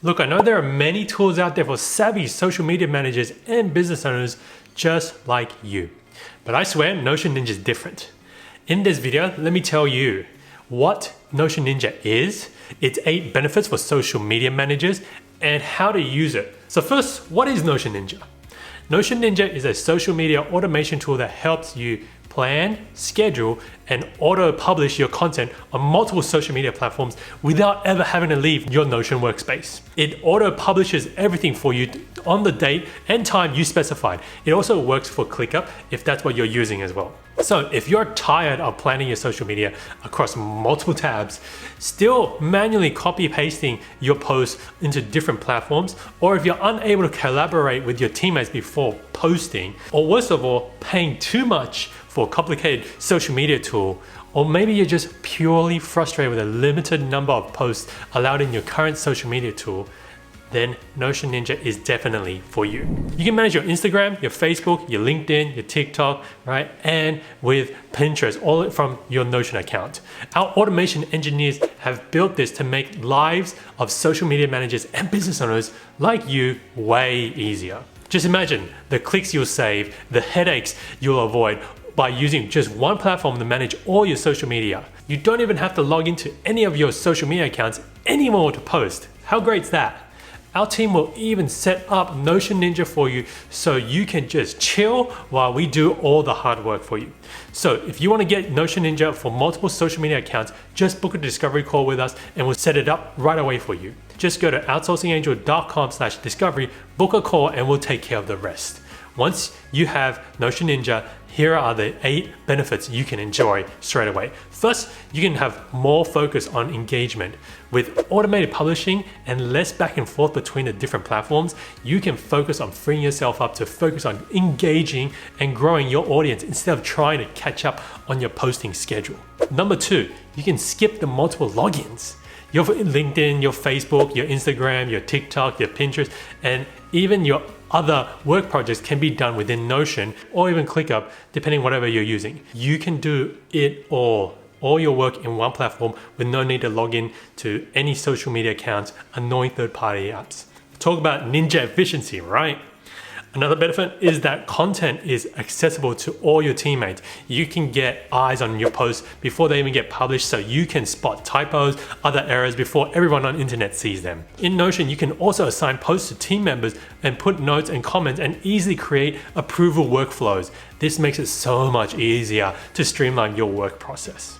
Look, I know there are many tools out there for savvy social media managers and business owners just like you. But I swear NotionNinja is different. In this video, let me tell you what NotionNinja is, its 8 benefits for social media managers, and how to use it. So first, what is NotionNinja? NotionNinja is a social media automation tool that helps you plan, schedule, and auto-publish your content on multiple social media platforms without ever having to leave your Notion workspace. It auto-publishes everything for you on the date and time you specified. It also works for ClickUp if that's what you're using as well. So if you're tired of planning your social media across multiple tabs, still manually copy pasting your posts into different platforms, or if you're unable to collaborate with your teammates before posting, or worst of all, paying too much for a complicated social media tool, or maybe you're just purely frustrated with a limited number of posts allowed in your current social media tool, then NotionNinja is definitely for you. You can manage your Instagram, your Facebook, your LinkedIn, your TikTok, right? And with Pinterest, all from your Notion account. Our automation engineers have built this to make lives of social media managers and business owners like you way easier. Just imagine the clicks you'll save, the headaches you'll avoid by using just one platform to manage all your social media. You don't even have to log into any of your social media accounts anymore to post. How great is that? Our team will even set up NotionNinja for you so you can just chill while we do all the hard work for you. So if you want to get NotionNinja for multiple social media accounts, just book a discovery call with us and we'll set it up right away for you. Just go to outsourcingangel.com/discovery, book a call, and we'll take care of the rest. Once you have NotionNinja, here are the 8 benefits you can enjoy straight away. First, you can have more focus on engagement. With automated publishing and less back and forth between the different platforms, you can focus on freeing yourself up to focus on engaging and growing your audience instead of trying to catch up on your posting schedule. Number 2, you can skip the multiple logins. Your LinkedIn, your Facebook, your Instagram, your TikTok, your Pinterest, and even your other work projects can be done within Notion or even ClickUp, depending whatever you're using. You can do it all your work in one platform with no need to log in to any social media accounts, annoying third-party apps. Talk about ninja efficiency, right? Another benefit is that content is accessible to all your teammates. You can get eyes on your posts before they even get published, so you can spot typos, other errors before everyone on the internet sees them. In Notion, you can also assign posts to team members and put notes and comments and easily create approval workflows. This makes it so much easier to streamline your work process.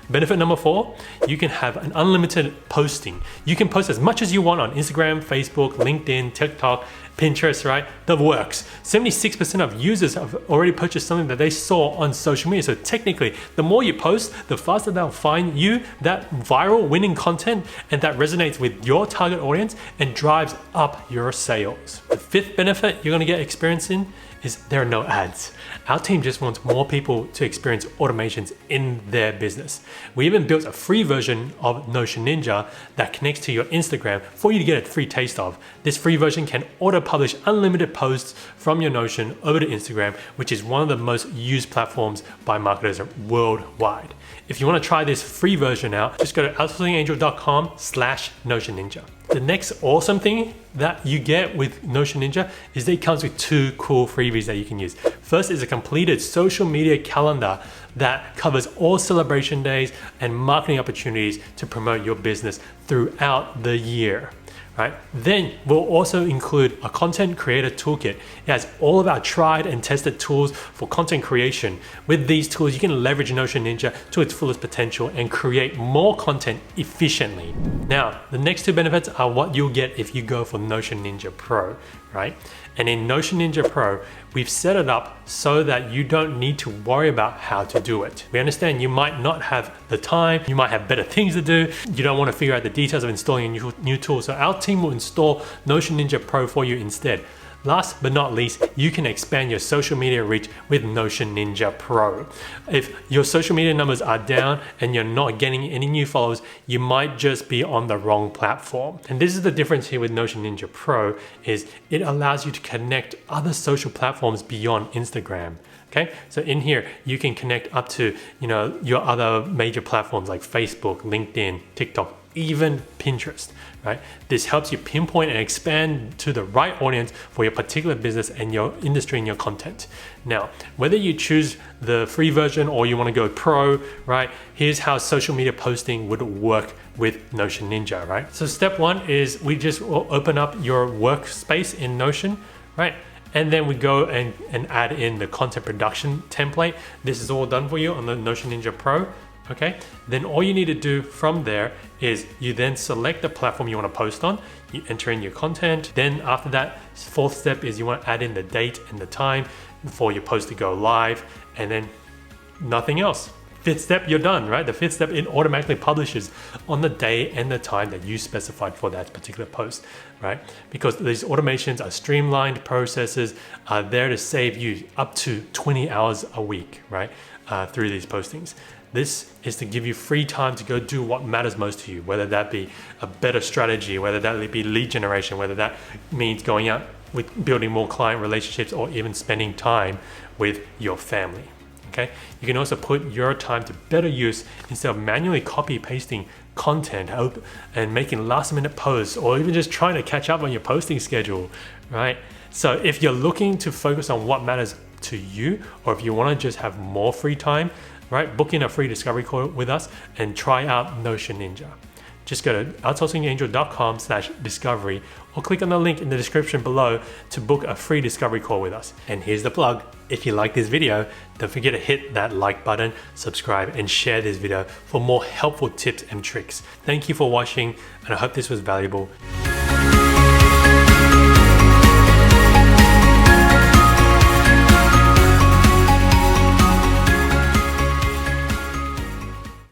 Benefit number 4, you can have an unlimited posting. You can post as much as you want on Instagram, Facebook, LinkedIn, TikTok, Pinterest, right? That works. 76% of users have already purchased something that they saw on social media. So technically, the more you post, the faster they'll find you that viral winning content, and that resonates with your target audience and drives up your sales. The 5th benefit you're gonna get experience in is there are no ads. Our team just wants more people to experience automations in their business. We even built a free version of NotionNinja that connects to your Instagram for you to get a free taste of. This free version can auto-publish unlimited posts from your Notion over to Instagram, which is one of the most used platforms by marketers worldwide. If you want to try this free version out, just go to outsourcingangel.com/NotionNinja. The next awesome thing that you get with NotionNinja is that it comes with 2 cool freebies that you can use. First is a completed social media calendar that covers all celebration days and marketing opportunities to promote your business throughout the year. Right? Then we'll also include a content creator toolkit. It has all of our tried and tested tools for content creation. With these tools, you can leverage NotionNinja to its fullest potential and create more content efficiently. Now, the next 2 benefits are what you'll get if you go for NotionNinja Pro, right? And in NotionNinja Pro, we've set it up so that you don't need to worry about how to do it. We understand you might not have the time, you might have better things to do, you don't want to figure out the details of installing a new tool, so our team will install NotionNinja Pro for you instead. Last but not least, you can expand your social media reach with NotionNinja Pro. If your social media numbers are down and you're not getting any new followers, you might just be on the wrong platform. And this is the difference here with NotionNinja Pro, is it allows you to connect other social platforms beyond Instagram. Okay, so in here you can connect up to your other major platforms like Facebook, LinkedIn, TikTok, even Pinterest, right? This helps you pinpoint and expand to the right audience for your particular business and your industry and your content. Now, whether you choose the free version or you want to go pro, right? Here's how social media posting would work with Notion Ninja, right? So step one is we just open up your workspace in Notion, right? And then we go and add in the content production template. This is all done for you on the NotionNinja Pro, okay? Then all you need to do from there is you then select the platform you want to post on, you enter in your content. Then after that, fourth step is you want to add in the date and the time for your post to go live, and then nothing else. Fifth step, you're done, right? The fifth step, it automatically publishes on the day and the time that you specified for that particular post, right? Because these automations are streamlined processes, are there to save you up to 20 hours a week, right? Through these postings. This is to give you free time to go do what matters most to you, whether that be a better strategy, whether that be lead generation, whether that means going out with building more client relationships, or even spending time with your family. Okay, you can also put your time to better use instead of manually copy pasting content and making last minute posts, or even just trying to catch up on your posting schedule, right? So if you're looking to focus on what matters to you, or if you want to just have more free time, right, book in a free discovery call with us and try out Notion Ninja. Just go to outsourcingangel.com/discovery or click on the link in the description below to book a free discovery call with us. And here's the plug. If you like this video, don't forget to hit that like button, subscribe, and share this video for more helpful tips and tricks. Thank you for watching, and I hope this was valuable.